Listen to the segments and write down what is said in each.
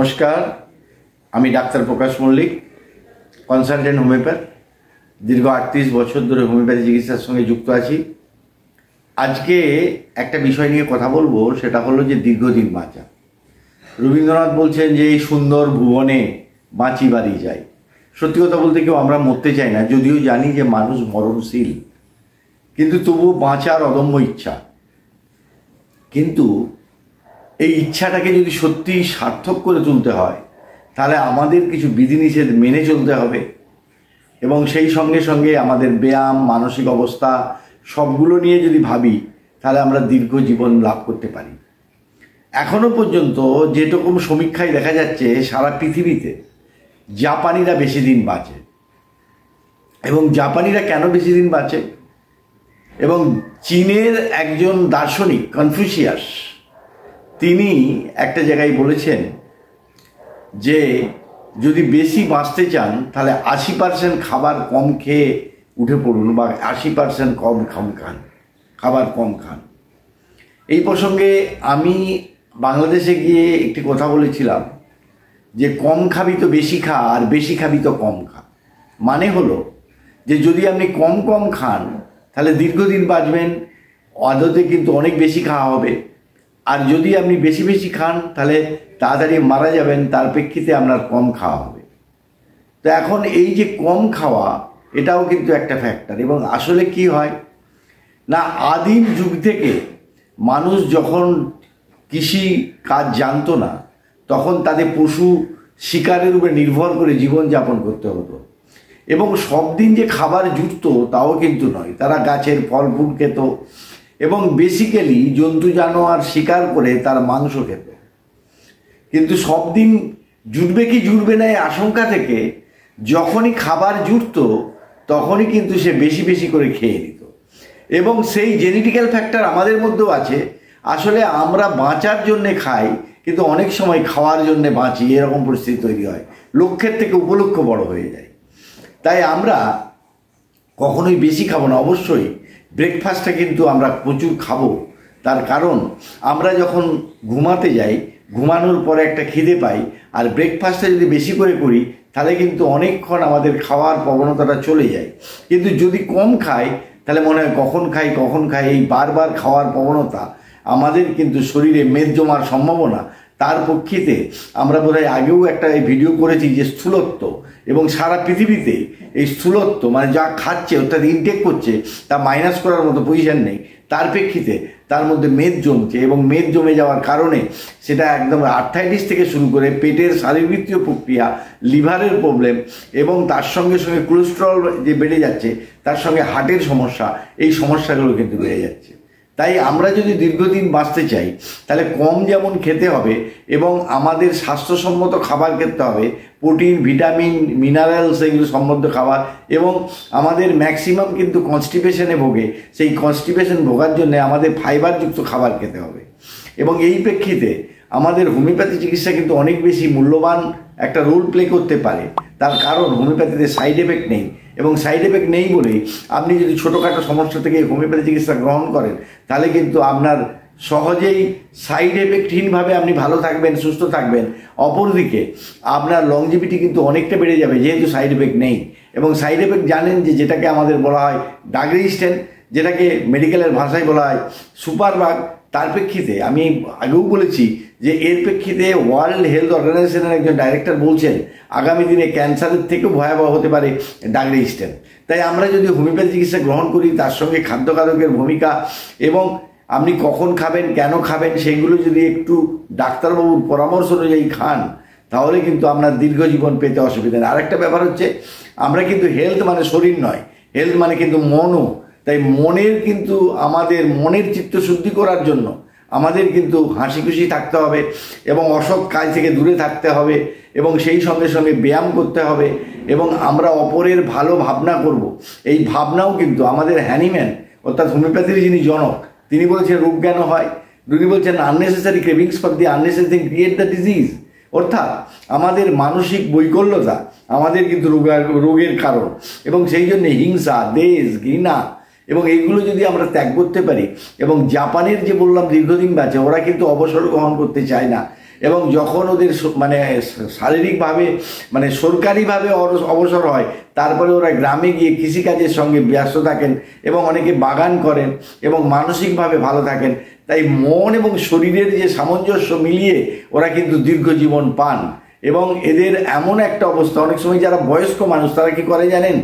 নমস্কার, আমি ডাক্তার প্রকাশ Mallick, consultant homeopath. দীর্ঘ 38 বছর ধরে হোমিওপ্যাথি চিকিৎসার সঙ্গে যুক্ত আছি। আজকে একটা বিষয় নিয়ে কথা বলবো, সেটা হলো যে দীর্ঘদিন বাঁচা। রবীন্দ্রনাথ বলছেন যে এই সুন্দর ভুবনে বাঁচি বাড়ি যায়। সত্যি কথা বলতে কেউ আমরা মরতে চাই না, যদিও জানি যে মানুষ মরণশীল, কিন্তু তবুও বাঁচার অদম্য ইচ্ছা। কিন্তু এই ইচ্ছাটাকে যদি সত্যি সার্থক করে তুলতে হয়, তাহলে আমাদের কিছু বিধিনিষেধ মেনে চলতে হবে এবং সেই সঙ্গে সঙ্গে আমাদের ব্যায়াম, মানসিক অবস্থা সবগুলো নিয়ে যদি ভাবি, তাহলে আমরা দীর্ঘ জীবন লাভ করতে পারি। এখনও পর্যন্ত যেরকম সমীক্ষায় দেখা যাচ্ছে, সারা পৃথিবীতে জাপানিরা বেশি দিন বাঁচে। এবং জাপানিরা কেন বেশি দিন বাঁচে? এবং চীনের একজন দার্শনিক কনফুসিয়াস, তিনি একটা জায়গায় বলেছেন যে যদি বেশি বাঁচতে চান, তাহলে 80% খাবার কম খেয়ে উঠে পড়ুন, বা 80% কম খাবার কম খান। এই প্রসঙ্গে আমি বাংলাদেশে গিয়ে একটি কথা বলেছিলাম যে কম খাবি তো বেশি খা, আর বেশি খাবি তো কম খা। মানে হলো যে যদি আপনি কম খান, তাহলে দীর্ঘদিন বাঁচবেন, আদতে কিন্তু অনেক বেশি খাওয়া হবে। আর যদি আপনি বেশি খান, তাহলে তাড়াতাড়ি মারা যাবেন, তার প্রেক্ষিতে আপনার কম খাওয়া হবে। তো এখন এই যে কম খাওয়া, এটাও কিন্তু একটা ফ্যাক্টর। এবং আসলে কি হয় না, আদিম যুগ থেকে মানুষ যখন কৃষি কাজ জানতো না, তখন তাদের পশু শিকারের উপরে নির্ভর করে জীবনযাপন করতে হতো। এবং সব দিন যে খাবার জুটতো তাও কিন্তু নয়, তারা গাছের ফল ফুল খেত এবং বেসিক্যালি জন্তু জানোয়ার শিকার করে তার মাংস খেত। কিন্তু সব দিন জুটবে কি জুটবে না এই আশঙ্কা থেকে যখনই খাবার জুটতো, তখনই কিন্তু সে বেশি করে খেয়ে নিত। এবং সেই জেনেটিক্যাল ফ্যাক্টর আমাদের মধ্যেও আছে। আসলে আমরা বাঁচার জন্যে খাই, কিন্তু অনেক সময় খাওয়ার জন্যে বাঁচি, এরকম পরিস্থিতি তৈরি হয়। লক্ষ্যের থেকে উপলক্ষ্য বড় হয়ে যায়। তাই আমরা কখনোই বেশি খাবো না। অবশ্যই ব্রেকফাস্টটা কিন্তু আমরা প্রচুর খাবো। তার কারণ আমরা যখন ঘুমাতে যাই, ঘুমানোর পরে একটা খিদে পাই, আর ব্রেকফাস্টটা যদি বেশি করে করি, তাহলে কিন্তু অনেকক্ষণ আমাদের খাওয়ার প্রবণতাটা চলে যায়। কিন্তু যদি কম খাই, তাহলে মনে হয় কখন খাই, এই বারবার খাওয়ার প্রবণতা আমাদের কিন্তু শরীরে মেদ জমার সম্ভাবনা। তার পক্ষিতে আমরা বোধহয় আগেও একটা ভিডিও করেছি যে স্থূলত্ব, এবং সারা পৃথিবীতে এই স্থূলত্ব মানে যা খাচ্ছে অর্থাৎ ইনটেক করছে, তা মাইনাস করার মতো পজিশন নেই। তার প্রেক্ষিতে তার মধ্যে মেদ জমছে, এবং মেদ জমে যাওয়ার কারণে সেটা একদম আর্থাইটিস থেকে শুরু করে পেটের শারীরবৃত্তীয় প্রক্রিয়া, লিভারের প্রবলেম, এবং তার সঙ্গে সঙ্গে কোলেস্টেরল যে বেড়ে যাচ্ছে, তার সঙ্গে হার্টের সমস্যা, এই সমস্যাগুলো কিন্তু বেড়ে যাচ্ছে। তাই আমরা যদি দীর্ঘদিন বাঁচতে চাই, তাহলে কম যেমন খেতে হবে এবং আমাদের স্বাস্থ্যসম্মত খাবার খেতে হবে, প্রোটিন, ভিটামিন, মিনারেলস, এগুলো সম্বন্ধ খাবার। এবং আমাদের ম্যাক্সিমাম কিন্তু কনস্টিপেশনে ভোগে, সেই কনস্টিপেশন ভোগার জন্য আমাদের ফাইবারযুক্ত খাবার খেতে হবে। এবং এই প্রেক্ষিতে আমাদের হোমিওপ্যাথি চিকিৎসা কিন্তু অনেক বেশি মূল্যবান একটা রোল প্লে করতে পারে। তার কারণ হোমিওপ্যাথিতে সাইড এফেক্ট নেই, এবং সাইড এফেক্ট নেই বলেই আপনি যদি ছোটোখাটো সমস্যা থেকে হোমিওপ্যাথি চিকিৎসা গ্রহণ করেন, তাহলে কিন্তু আপনার সহজেই সাইড এফেক্টহীনভাবে আপনি ভালো থাকবেন, সুস্থ থাকবেন। অপরদিকে আপনার লংজিভিটি কিন্তু অনেকটা বেড়ে যাবে, যেহেতু সাইড এফেক্ট নেই। এবং সাইড এফেক্ট জানেন যে যেটাকে আমাদের বলা হয় ড্রাগ রেজিস্ট্যান্ট, যেটাকে মেডিকেলের ভাষায় বলা হয় সুপারবাগ। তার প্রেক্ষিতে আমি আগেও বলেছি যে এর প্রেক্ষিতে ওয়ার্ল্ড হেলথ অর্গানাইজেশনের একজন ডাইরেক্টর বলছেন আগামী দিনে ক্যান্সারের থেকেও ভয়াবহ হতে পারে ড্রাগ রেজিস্ট্যান্ট। তাই আমরা যদি হোমিওপ্যাথি চিকিৎসা গ্রহণ করি, তার সঙ্গে খাদ্যকারকের ভূমিকা এবং আপনি কখন খাবেন, কেন খাবেন, সেগুলো যদি একটু ডাক্তারবাবুর পরামর্শ অনুযায়ী খান, তাহলে কিন্তু আপনার দীর্ঘ জীবন পেতে অসুবিধা নেই। আরেকটা ব্যাপার হচ্ছে, আমরা কিন্তু হেলথ মানে শরীর নয়, হেলথ মানে কিন্তু মনও। তাই আমাদের মনের চিত্তশুদ্ধি করার জন্য আমাদের কিন্তু হাসি খুশি থাকতে হবে এবং অসৎ কাজ থেকে দূরে থাকতে হবে, এবং সেই সঙ্গে সঙ্গে ব্যায়াম করতে হবে, এবং আমরা অপরের ভালো ভাবনা করব। এই ভাবনাও কিন্তু আমাদের হ্যানিম্যান অর্থাৎ হোমিওপ্যাথির যিনি জনক, তিনি বলেছেন রোগ জ্ঞান হয়। উনি বলছেন unnecessary cravings for the unnecessary create the disease. অর্থাৎ আমাদের মানসিক বৈকল্যতা আমাদের কিন্তু রোগের কারণ। এবং সেই জন্য হিংসা, দেশ, ঘৃণা এবং এইগুলো যদি আমরা ত্যাগ করতে পারি, এবং জাপানের যে বললাম দীর্ঘদিন বাঁচে, ওরা কিন্তু অবসর গ্রহণ করতে চায় না, এবং যখন ওদের মানে শারীরিকভাবে মানে সরকারিভাবে অবসর হয়, তারপরে ওরা গ্রামে গিয়ে কৃষিকাজের সঙ্গে ব্যস্ত থাকেন এবং অনেকে বাগান করেন এবং মানসিকভাবে ভালো থাকেন। তাই মন এবং শরীরের যে সামঞ্জস্য মিলিয়ে ওরা কিন্তু দীর্ঘ জীবন পান। এবং এদের এমন একটা অবস্থা, অনেক সময় যারা বয়স্ক মানুষ তারা কি করে জানেন,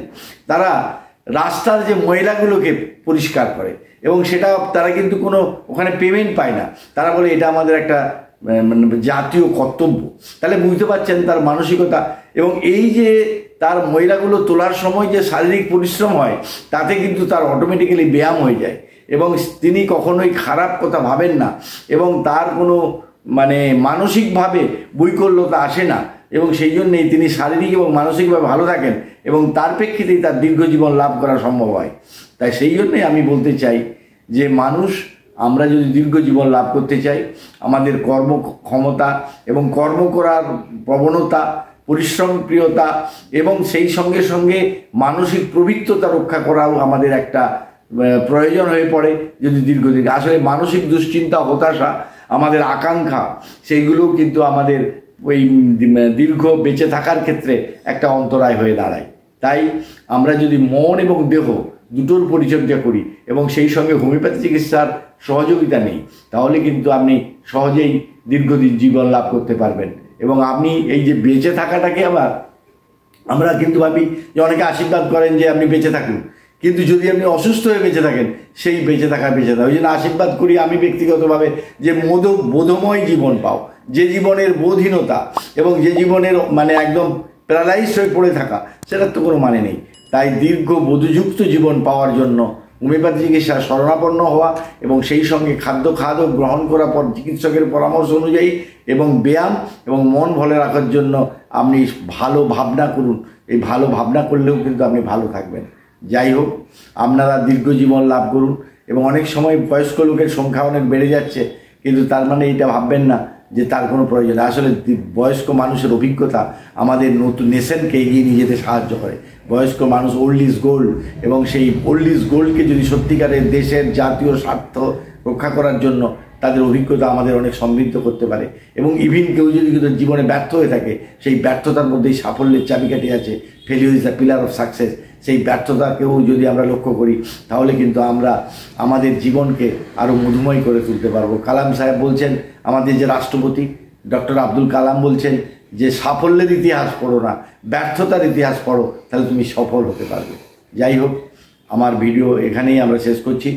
তারা রাস্তার যে ময়লাগুলোকে পরিষ্কার করে এবং সেটা তারা কিন্তু কোনো ওখানে পেমেন্ট পায় না। তারা বলে এটা আমাদের একটা জাতীয় কর্তব্য। তাহলে বুঝতে পারছেন তার মানসিকতা। এবং এই যে তার ময়লাগুলো তোলার সময় যে শারীরিক পরিশ্রম হয়, তাতে কিন্তু তার অটোমেটিক্যালি ব্যায়াম হয়ে যায় এবং তিনি কখনোই খারাপ কথা ভাবেন না এবং তার কোনো মানে মানসিকভাবে বৈকল্যতা আসে না এবং সেই জন্যেই তিনি শারীরিক এবং মানসিকভাবে ভালো থাকেন এবং তার প্রেক্ষিতেই তার দীর্ঘজীবন লাভ করা সম্ভব হয়। তাই সেই জন্যই আমি বলতে চাই যে মানুষ, আমরা যদি দীর্ঘজীবন লাভ করতে চাই, আমাদের কর্মক্ষমতা এবং কর্ম করার প্রবণতা, পরিশ্রম প্রিয়তা এবং সেই সঙ্গে সঙ্গে মানসিক প্রবৃত্ততা রক্ষা করাও আমাদের একটা প্রয়োজন হয়ে পড়ে যদি দীর্ঘদিন। আসলে মানসিক দুশ্চিন্তা, হতাশা, আমাদের আকাঙ্ক্ষা, সেইগুলোও কিন্তু আমাদের ওই দীর্ঘ বেঁচে থাকার ক্ষেত্রে একটা অন্তরায় হয়ে দাঁড়ায়। তাই আমরা যদি মন এবং দেহ দুটোর পরিচর্যা করি এবং সেই সঙ্গে হোমিওপ্যাথি চিকিৎসার সহযোগিতা নেই, তাহলে কিন্তু আপনি সহজেই দীর্ঘদিন জীবন লাভ করতে পারবেন। এবং আপনি এই যে বেঁচে থাকাটাকে আবার আমরা কিন্তু ভাবি যে অনেকে আশীর্বাদ করেন যে আপনি বেঁচে থাকুন, কিন্তু যদি আপনি অসুস্থ হয়ে বেঁচে থাকেন, সেই বেঁচে থাকা ওই জন্য আশীর্বাদ করি আমি ব্যক্তিগতভাবে যে বোধময় জীবন পাও। যে জীবনের বোধহীনতা এবং যে জীবনের মানে একদম প্যারালাইজড হয়ে পড়ে থাকা, সেটার তো কোনো মানে নেই। তাই দীর্ঘ বোধযুক্ত জীবন পাওয়ার জন্য হোমিওপ্যাথি চিকিৎসা শরণাপন্ন হওয়া এবং সেই সঙ্গে খাদ্য গ্রহণ করার পর চিকিৎসকের পরামর্শ অনুযায়ী এবং ব্যায়াম এবং মন ভালো রাখার জন্য আপনি ভালো ভাবনা করুন। এই ভালো ভাবনা করলেও কিন্তু আপনি ভালো থাকবেন। যাই হোক, আপনারা দীর্ঘ জীবন লাভ করুন। এবং অনেক সময় বয়স্ক লোকের সংখ্যা অনেক বেড়ে যাচ্ছে, কিন্তু তার মানে এটা ভাববেন না যে তার কোনো প্রয়োজন। আসলে বয়স্ক মানুষের অভিজ্ঞতা আমাদের নতুন নেশনকে এগিয়ে নিয়ে যেতে সাহায্য করে। বয়স্ক মানুষ ওল্ড ইজ গোল্ড, এবং সেই ওল্ড ইজ গোল্ডকে যদি সত্যিকারের দেশের জাতীয় স্বার্থ রক্ষা করার জন্য তাদের অভিজ্ঞতা আমাদের অনেক সমৃদ্ধ করতে পারে। এবং ইভিন কেউ যদি জীবনে ব্যর্থ হয়ে থাকে, সেই ব্যর্থতার মধ্যেই সাফল্যের চাবিকাঠি আছে। Failure is the pillar of success. সেই ব্যর্থতাকেও যদি আমরা লক্ষ্য করি, তাহলে কিন্তু আমরা আমাদের জীবনকে আরও মধুময় করে তুলতে পারবো। কালাম সাহেব বলছেন, আমাদের যে রাষ্ট্রপতি ডক্টর আব্দুল কালাম বলছেন যে সাফল্যের ইতিহাস পড়ো না, ব্যর্থতার ইতিহাস পড়ো, তাহলে তুমি সফল হতে পারবে। যাই হোক, আমার ভিডিও এখানেই আমরা শেষ করছি।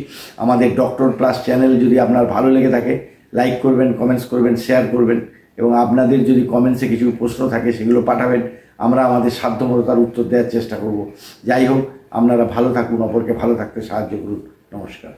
আমাদের ডক্টর প্লাস চ্যানেল যদি আপনার ভালো লেগে থাকে, লাইক করবেন, কমেন্টস করবেন, শেয়ার করবেন এবং আপনাদের যদি কমেন্টসে কিছু প্রশ্ন থাকে সেগুলো পাঠাবেন। আমরা আমাদের সাধ্যমতো তার উত্তর দেওয়ার চেষ্টা করব। যাই হোক, আপনারা ভালো থাকুন, অপরকে ভালো থাকতে সাহায্য করুন। নমস্কার।